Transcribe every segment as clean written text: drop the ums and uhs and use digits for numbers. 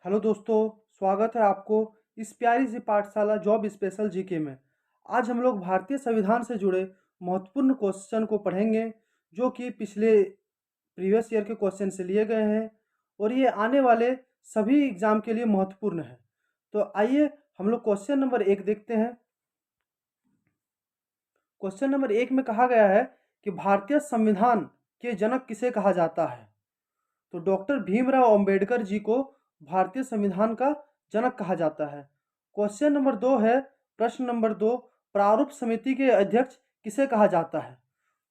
Hello दोस्तों, स्वागत है आपको इस प्यारी सी पाठशाला जॉब स्पेशल जीके में। आज हम लोग भारतीय संविधान से जुड़े महत्वपूर्ण क्वेश्चन को पढ़ेंगे, जो कि पिछले प्रीवियस ईयर के क्वेश्चन से लिए गए हैं और ये आने वाले सभी एग्जाम के लिए महत्वपूर्ण है। तो आइए हम लोग क्वेश्चन नंबर 1 देखते हैं। क्वेश्चन नंबर 1 में कहा गया है कि भारतीय संविधान के जनक किसे कहा जाता है। तो डॉक्टर भीमराव अंबेडकर जी को भारतीय संविधान का जनक कहा जाता है। क्वेश्चन नंबर 2 है, प्रश्न नंबर 2, प्रारूप समिति के अध्यक्ष किसे कहा जाता है।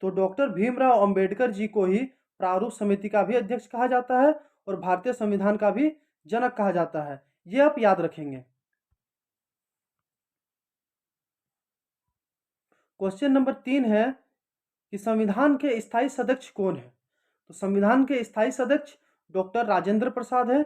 तो डॉक्टर भीमराव अंबेडकर जी को ही प्रारूप समिति का भी अध्यक्ष कहा जाता है और भारतीय संविधान का भी जनक कहा जाता है। ये आप याद रखेंगे। क्वेश्चन नंबर 3 है कि संविधान के स्थायी सदस्य कौन है। तो संविधान के स्थायी सदस्य डॉक्टर राजेंद्र प्रसाद है।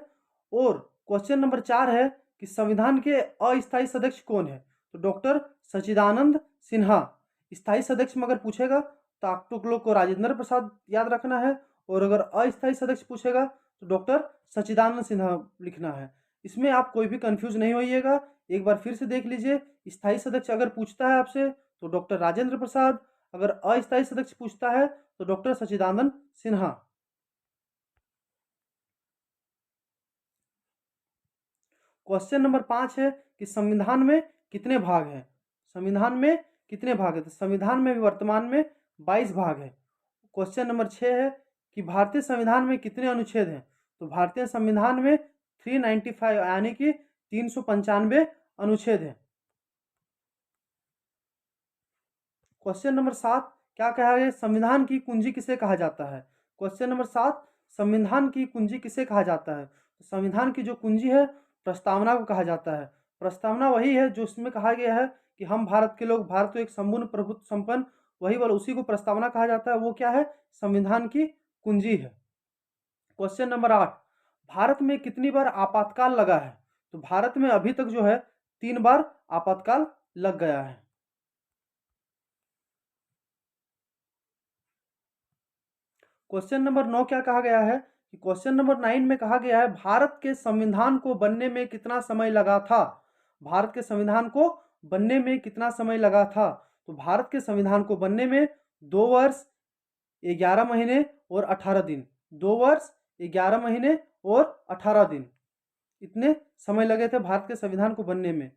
और क्वेश्चन नंबर 4 है कि संविधान के अस्थायी सदस्य कौन है। तो डॉक्टर सच्चिदानंद सिन्हा। स्थायी सदस्य में अगर पूछेगा तो आप लोग को राजेंद्र प्रसाद याद रखना है, और अगर अस्थायी सदस्य पूछेगा तो डॉक्टर सच्चिदानंद सिन्हा लिखना है। इसमें आप कोई भी कंफ्यूज नहीं होइएगा। एक बार फिर से देख लीजिए। स्थायी सदस्य अगर पूछता है आपसे तो डॉक्टर राजेंद्र प्रसाद, अगर अस्थायी सदस्य पूछता है तो डॉक्टर सच्चिदानंद सिन्हा। क्वेश्चन नंबर 5 है कि संविधान में कितने भाग हैं। संविधान में कितने भाग हैं। तो संविधान में भी वर्तमान में 22 भाग है। क्वेश्चन नंबर 6 है कि भारतीय संविधान में कितने अनुच्छेद हैं। तो भारतीय संविधान में 395 यानी कि 395 अनुच्छेद हैं। क्वेश्चन नंबर 7, क्या कहा है, संविधान की कुंजी किसे कहा जाता है। क्वेश्चन नंबर 7, संविधान की कुंजी किसे कहा जाता है। तो संविधान की जो कुंजी है प्रस्तावना को कहा जाता है। प्रस्तावना वही है जो इसमें कहा गया है कि हम भारत के लोग, भारत को एक संपूर्ण प्रभुत्व संपन्न, वही वाला उसी को प्रस्तावना कहा जाता है। वो क्या है, संविधान की कुंजी है। क्वेश्चन नंबर 8, भारत में कितनी बार आपातकाल लगा है। तो भारत में अभी तक जो है 3 बार आपातकाल लग गया है। क्वेश्चन नंबर 9 क्या कहा गया है कि क्वेश्चन नंबर 9 में कहा गया है भारत के संविधान को बनने में कितना समय लगा था। भारत के संविधान को बनने में कितना समय लगा था। तो भारत के संविधान को बनने में 2 वर्ष 11 महीने और 18 दिन। 2 वर्ष 11 महीने और 18 दिन, इतने समय लगे थे भारत के संविधान को बनने में।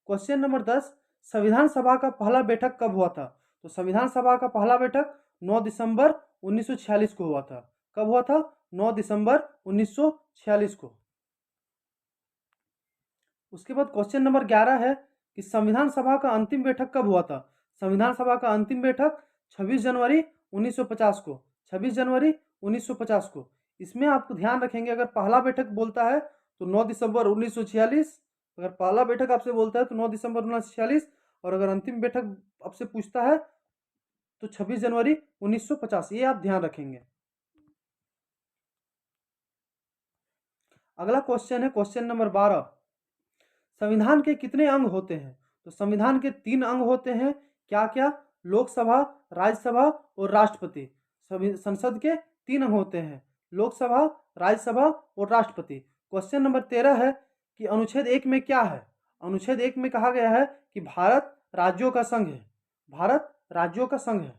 क्वेश्चन नंबर 10, संविधान सभा का पहला बैठक कब हुआ था। तो संविधान सभा का पहला बैठक 9 दिसंबर 1946 को हुआ था। कब हुआ था, 9 दिसंबर 1946 को। उसके बाद क्वेश्चन नंबर 11 है कि संविधान सभा का अंतिम बैठक कब हुआ था। संविधान सभा का अंतिम बैठक 26 जनवरी 1950 को। 26 जनवरी 1950 को। इसमें आपको ध्यान रखेंगे, अगर पहला बैठक बोलता है तो 9 दिसंबर 1946। अगर पहला बैठक आपसे बोलता है तो 9 दिसंबर 1946, और अगर अंतिम बैठक आपसे पूछता है तो 26 जनवरी 1950। ये आप ध्यान रखेंगे। अगला क्वेश्चन है क्वेश्चन नंबर 12, संविधान के कितने अंग होते हैं। तो संविधान के 3 अंग होते हैं। क्या क्या, लोकसभा, राज्यसभा और राष्ट्रपति। संसद के 3 अंग होते हैं, लोकसभा, राज्यसभा और राष्ट्रपति। क्वेश्चन नंबर 13 है कि अनुच्छेद 1 में क्या है। अनुच्छेद 1 में कहा गया है कि भारत राज्यों का संघ है। भारत राज्यों का संघ है।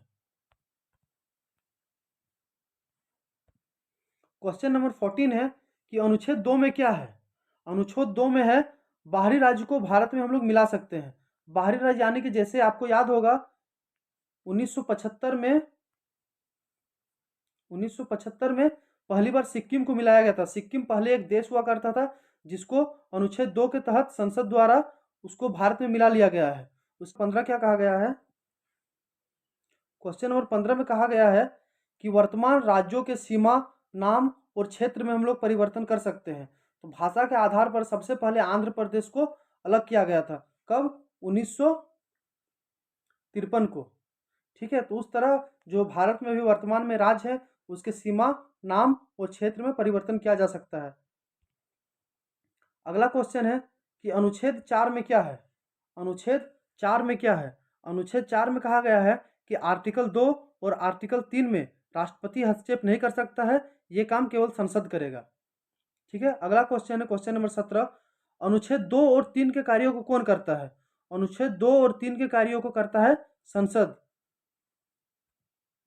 क्वेश्चन नंबर 14 है कि अनुच्छेद 2 में क्या है। अनुच्छेद 2 में है बाहरी राज्य को भारत में हम लोग मिला सकते हैं। बाहरी राज्य यानी कि जैसे आपको याद होगा 1975 में 1975 में पहली बार सिक्किम को मिलाया गया था। सिक्किम पहले एक देश हुआ करता था, जिसको अनुच्छेद 2 के तहत संसद द्वारा उसको भारत में मिला लिया गया है। उस 15 क्या कहा गया है, क्वेश्चन नंबर 15 में कहा गया है कि वर्तमान राज्यों के सीमा, नाम और क्षेत्र में हम लोग परिवर्तन कर सकते हैं। तो भाषा के आधार पर सबसे पहले आंध्र प्रदेश को अलग किया गया था। कब, 1953 को। ठीक है, तो उस तरह जो भारत में भी वर्तमान में राज्य है उसके सीमा, नाम और क्षेत्र में परिवर्तन किया जा सकता है। अगला क्वेश्चन है कि अनुच्छेद 4 में क्या है। अनुच्छेद 4 में क्या है। अनुच्छेद 4 में कहा गया है कि आर्टिकल 2 और आर्टिकल 3 में राष्ट्रपति हस्तक्षेप नहीं कर सकता है, ये काम केवल संसद करेगा। ठीक है। अगला क्वेश्चन है क्वेश्चन नंबर 17, अनुच्छेद 2 और 3 के कार्यों को कौन करता है? अनुच्छेद 2 और 3 के कार्यों को करता है संसद,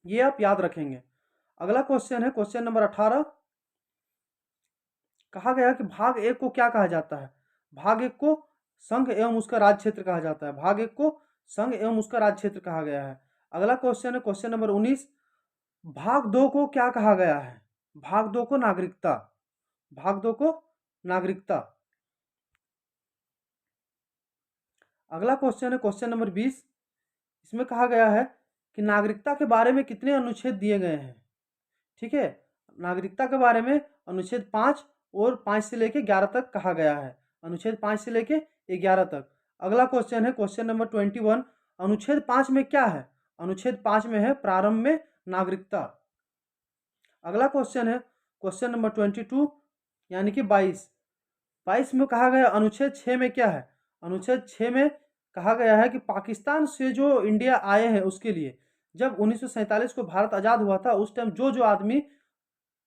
ये आप याद रखेंगे। अगला क्वेश्चन है क्वेश्चन नंबर 18, कहा गया कि भाग 1 को क्या कहा जाता है? भाग 1 को संघ एवं उसका राज्य क्षेत्र कहा जाता है। भाग 1 को संघ एवं उसका राज्य क्षेत्र कहा गया है। अगला क्वेश्चन है क्वेश्चन नंबर 19, भाग 2 को क्या कहा गया है? भाग 2 को नागरिकता, भाग 2 को नागरिकता। अगला क्वेश्चन है क्वेश्चन नंबर 20, इसमें कहा गया है कि नागरिकता के बारे में कितने अनुच्छेद दिए गए हैं? ठीक है, नागरिकता के बारे में अनुच्छेद 5 और 5 से लेके 11 तक कहा गया है। अनुच्छेद 5 से लेके 11 तक। अगला क्वेश्चन है क्वेश्चन नंबर 21, अनुच्छेद 5 में क्या है? अनुच्छेद 5 में है प्रारंभ में नागरिकता। अगला क्वेश्चन है क्वेश्चन नंबर 22 यानी कि 22 में कहा गया अनुच्छेद 6 में क्या है? अनुच्छेद 6 में कहा गया है कि पाकिस्तान से जो इंडिया आए हैं उसके लिए, जब 1947 को भारत आज़ाद हुआ था उस टाइम जो जो आदमी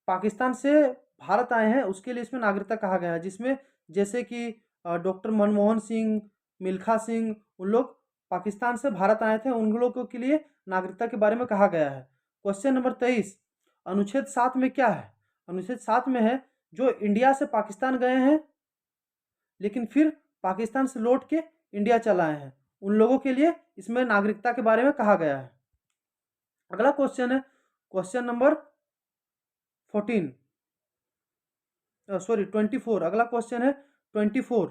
पाकिस्तान से भारत आए हैं उसके लिए इसमें नागरिकता कहा गया है, जिसमें जैसे कि डॉक्टर मनमोहन सिंह, मिल्खा सिंह, उन लोग पाकिस्तान से भारत आए थे, उन लोगों के लिए नागरिकता के बारे में कहा गया है। क्वेश्चन नंबर 23, अनुच्छेद 7 में क्या है? अनुच्छेद 7 में है जो इंडिया से पाकिस्तान गए हैं लेकिन फिर पाकिस्तान से लौट के इंडिया चला आए हैं, उन लोगों के लिए इसमें नागरिकता के बारे में कहा गया है। अगला क्वेश्चन है क्वेश्चन नंबर 24। अगला क्वेश्चन है 24,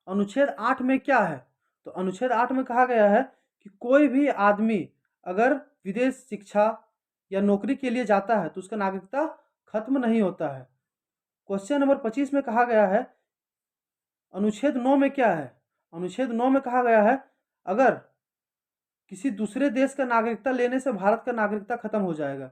अनुच्छेद 8 में क्या है? तो अनुच्छेद 8 में कहा गया है कि कोई भी आदमी अगर विदेश शिक्षा या नौकरी के लिए जाता है तो उसका नागरिकता खत्म नहीं होता है। क्वेश्चन नंबर 25 में कहा गया है, अनुच्छेद 9 में क्या है? अनुच्छेद 9 में कहा गया है अगर किसी दूसरे देश का नागरिकता लेने से भारत का नागरिकता खत्म हो जाएगा।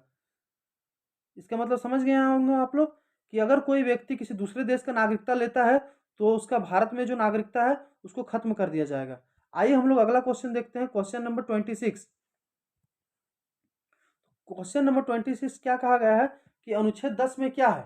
इसका मतलब समझ गए होंगे आप लोग कि अगर कोई व्यक्ति किसी दूसरे देश का नागरिकता लेता है तो उसका भारत में जो नागरिकता है उसको खत्म कर दिया जाएगा। आइए हम लोग अगला क्वेश्चन देखते हैं, क्वेश्चन नंबर 26। क्वेश्चन नंबर 26 क्या कहा गया है कि अनुच्छेद 10 में क्या है?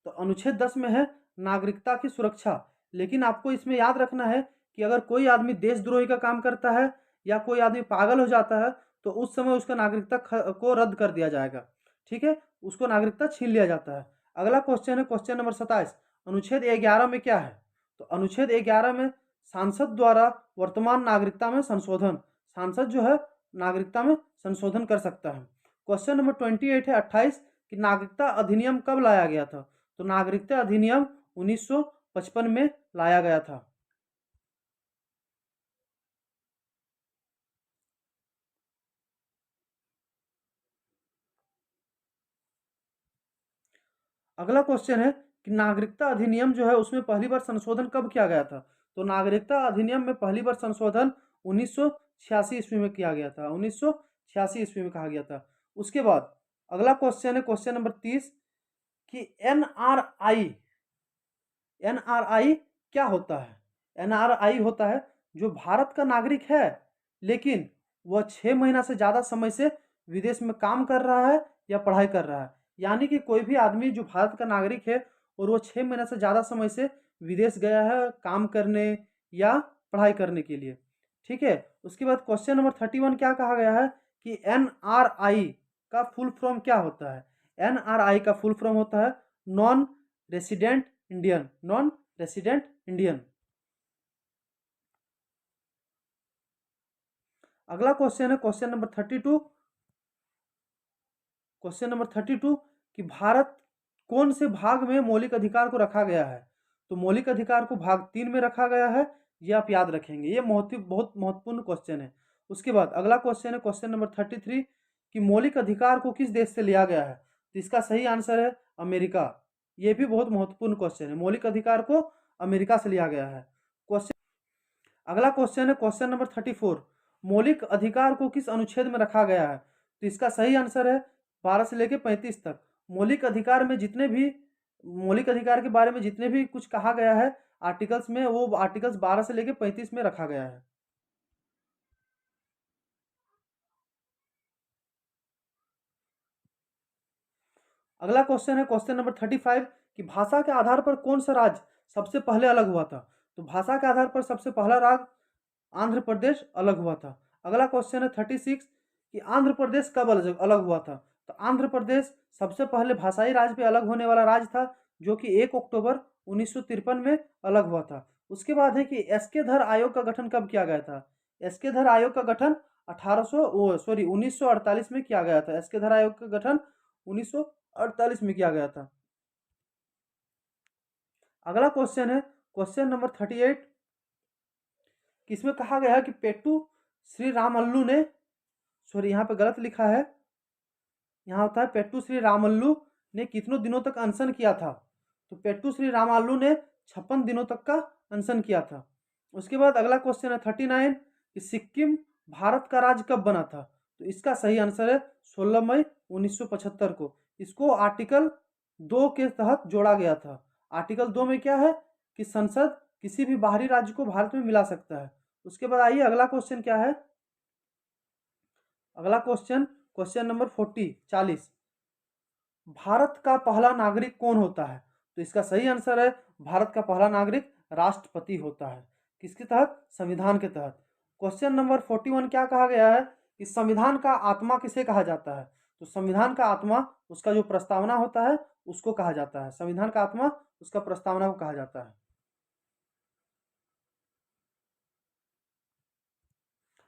तो अनुच्छेद 10 में है नागरिकता की सुरक्षा। लेकिन आपको इसमें याद रखना है कि अगर कोई आदमी देशद्रोही का काम करता है या कोई आदमी पागल हो जाता है तो उस समय उसका नागरिकता को रद्द कर दिया जाएगा। ठीक है, उसको नागरिकता छीन लिया जाता है। अगला क्वेश्चन है क्वेश्चन नंबर 27, अनुच्छेद 11 में क्या है? तो अनुच्छेद 11 में सांसद द्वारा वर्तमान नागरिकता में संशोधन, सांसद जो है नागरिकता में संशोधन कर सकता है। क्वेश्चन नंबर 28 है 28 कि नागरिकता अधिनियम कब लाया गया था? तो नागरिकता अधिनियम 1955 में लाया गया था। अगला क्वेश्चन है कि नागरिकता अधिनियम जो है उसमें पहली बार संशोधन कब किया गया था? तो नागरिकता अधिनियम में पहली बार संशोधन 1986 ईस्वी में किया गया था। 1986 ईस्वी में कहा गया था। उसके बाद अगला क्वेश्चन है क्वेश्चन नंबर 30 कि एनआरआई, एनआरआई क्या होता है? एनआरआई होता है जो भारत का नागरिक है लेकिन वह 6 महीना से ज़्यादा समय से विदेश में काम कर रहा है या पढ़ाई कर रहा है। यानी कि कोई भी आदमी जो भारत का नागरिक है और वो 6 महीना से ज़्यादा समय से विदेश गया है काम करने या पढ़ाई करने के लिए। ठीक है, उसके बाद क्वेश्चन नंबर 31 क्या कहा गया है कि एनआरआई का फुल फॉर्म क्या होता है? एनआरआई का फुल फॉर्म होता है non resident Indian, non resident Indian. अगला क्वेश्चन है क्वेश्चन नंबर 32, क्वेश्चन नंबर 32 कि भारत कौन से भाग में मौलिक अधिकार को रखा गया है? तो मौलिक अधिकार को भाग 3 में रखा गया है, ये आप याद रखेंगे, ये बहुत महत्वपूर्ण क्वेश्चन है। उसके बाद अगला क्वेश्चन है क्वेश्चन नंबर 33 कि मौलिक अधिकार को किस देश से लिया गया है? तो इसका सही आंसर है अमेरिका। ये भी बहुत महत्वपूर्ण क्वेश्चन है, मौलिक अधिकार को अमेरिका से लिया गया है। क्वेश्चन अगला क्वेश्चन है क्वेश्चन नंबर 34, मौलिक अधिकार को किस अनुच्छेद में रखा गया है? तो इसका सही आंसर है 12 से लेकर 35 तक। मौलिक अधिकार में जितने भी मौलिक अधिकार के बारे में जितने भी कुछ कहा गया है आर्टिकल्स में, वो आर्टिकल्स 12 से लेकर 35 में रखा गया है। अगला क्वेश्चन है क्वेश्चन नंबर 35 कि भाषा के आधार पर कौन सा राज्य सबसे पहले अलग हुआ था। तो भाषा के आधार पर सबसे पहला राज्य आंध्र प्रदेश अलग हुआ था। अगला क्वेश्चन है 36 कि आंध्र प्रदेश कब अलग हुआ था। तो आंध्र प्रदेश सबसे पहले भाषाई राज्य पे अलग होने वाला राज्य था, जो कि 1 अक्टूबर 1953 में अलग हुआ था। उसके बाद है कि एसके धर आयोग का गठन कब किया गया था। एसके धर आयोग का गठन 1948 में किया गया था। एसके धर आयोग का गठन 1948 में किया गया था। अगला क्वेश्चन है क्वेश्चन नंबर 38, किसमें कहा गया है कि पेट्टू श्री रामल्लू ने, सॉरी यहाँ पे गलत लिखा है, यहाँ होता है पेट्टू श्री रामल्लू ने कितनों दिनों तक अनशन किया था। तो पेट्टू श्री रामल्लू ने 56 दिनों तक का अनशन किया था। उसके बाद अगला क्वेश्चन है 39 कि सिक्किम भारत का राज्य कब बना था। तो इसका सही आंसर है 16 मई 1975 को। इसको आर्टिकल 2 के तहत जोड़ा गया था। आर्टिकल 2 में क्या है कि संसद किसी भी बाहरी राज्य को भारत में मिला सकता है। उसके बाद आइए अगला क्वेश्चन क्या है। अगला क्वेश्चन नंबर 40 भारत का पहला नागरिक कौन होता है। तो इसका सही आंसर है भारत का पहला नागरिक राष्ट्रपति होता है। किसके तहत, संविधान के तहत। क्वेश्चन नंबर 41 क्या कहा गया है कि संविधान का आत्मा किसे कहा जाता है। तो संविधान का आत्मा उसका जो प्रस्तावना होता है उसको कहा जाता है। संविधान का आत्मा उसका प्रस्तावना को कहा जाता है।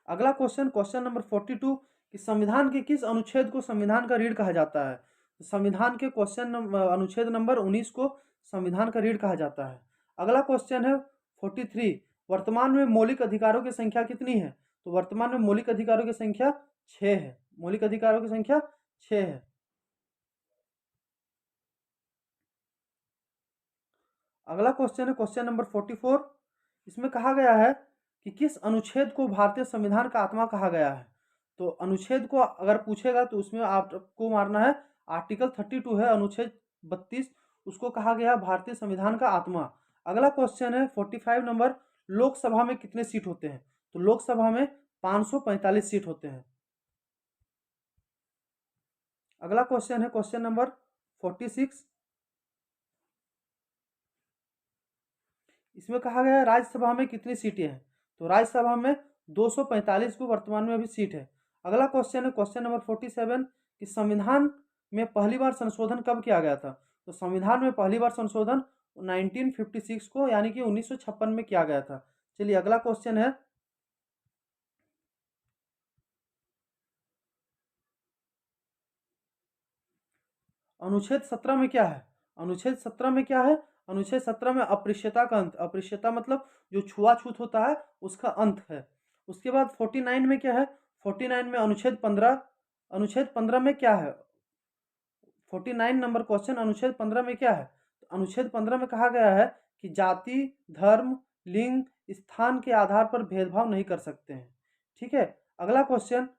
अगला क्वेश्चन नंबर 42 कि संविधान के किस अनुच्छेद को संविधान का रीढ़ कहा जाता है। तो संविधान के अनुच्छेद नंबर 19 को संविधान का रीढ़ कहा जाता है। अगला क्वेश्चन है 43 वर्तमान में मौलिक अधिकारों की संख्या कितनी है। तो वर्तमान में मौलिक अधिकारों की संख्या 6 है। मौलिक अधिकारों की संख्या 6 है। अगला क्वेश्चन है क्वेश्चन नंबर 44, इसमें कहा गया है कि किस अनुच्छेद को भारतीय संविधान का आत्मा कहा गया है। तो अनुच्छेद को अगर पूछेगा तो उसमें आपको मारना है आर्टिकल 32 है, अनुच्छेद 32, उसको कहा गया भारतीय संविधान का आत्मा। अगला क्वेश्चन है 45 नंबर, लोकसभा में कितने सीट होते हैं। तो लोकसभा में 545 सीट होते हैं। अगला क्वेश्चन है क्वेश्चन नंबर 46, इसमें कहा गया है राज्यसभा में कितनी सीटें हैं। तो राज्यसभा में 245 को वर्तमान में अभी सीट है। अगला क्वेश्चन है क्वेश्चन नंबर 47 कि संविधान में पहली बार संशोधन कब किया गया था। तो संविधान में पहली बार संशोधन 1956 को यानी कि 1956 में किया गया था। चलिए अगला क्वेश्चन है अनुच्छेद 17 में क्या है। अनुच्छेद 17 में क्या है, अनुच्छेद 17 में अपृश्यता का अंत, अपृश्यता मतलब जो छुआछूत होता है उसका अंत है। उसके बाद 49 में क्या है, 49 में अनुच्छेद 15, अनुच्छेद 15 में क्या है, 49 नंबर क्वेश्चन अनुच्छेद 15 में क्या है। तो अनुच्छेद 15 में कहा गया है कि जाति, धर्म, लिंग, स्थान के आधार पर भेदभाव नहीं कर सकते हैं। ठीक है। अगला क्वेश्चन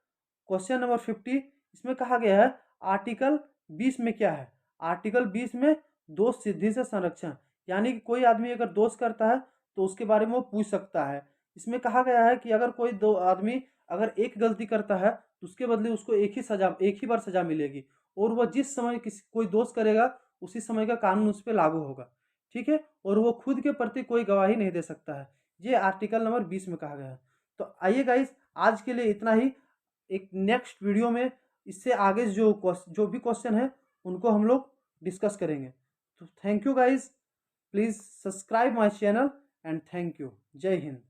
नंबर 50, इसमें कहा गया है आर्टिकल 20 में क्या है। आर्टिकल 20 में दोष सिद्धि से संरक्षण, यानी कि कोई आदमी अगर दोष करता है तो उसके बारे में वो पूछ सकता है। इसमें कहा गया है कि अगर कोई दो आदमी अगर एक गलती करता है तो उसके बदले उसको एक ही बार सजा मिलेगी, और वह जिस समय किसी कोई दोष करेगा उसी समय का कानून उस पर लागू होगा। ठीक है। और वो खुद के प्रति कोई गवाही नहीं दे सकता है। ये आर्टिकल नंबर 20 में कहा गया है। तो आइए गाइस, आज के लिए इतना ही। एक नेक्स्ट वीडियो में इससे आगे जो भी क्वेश्चन है उनको हम लोग डिस्कस करेंगे। तो thank you guys, please subscribe my channel and thank you. जय हिंद।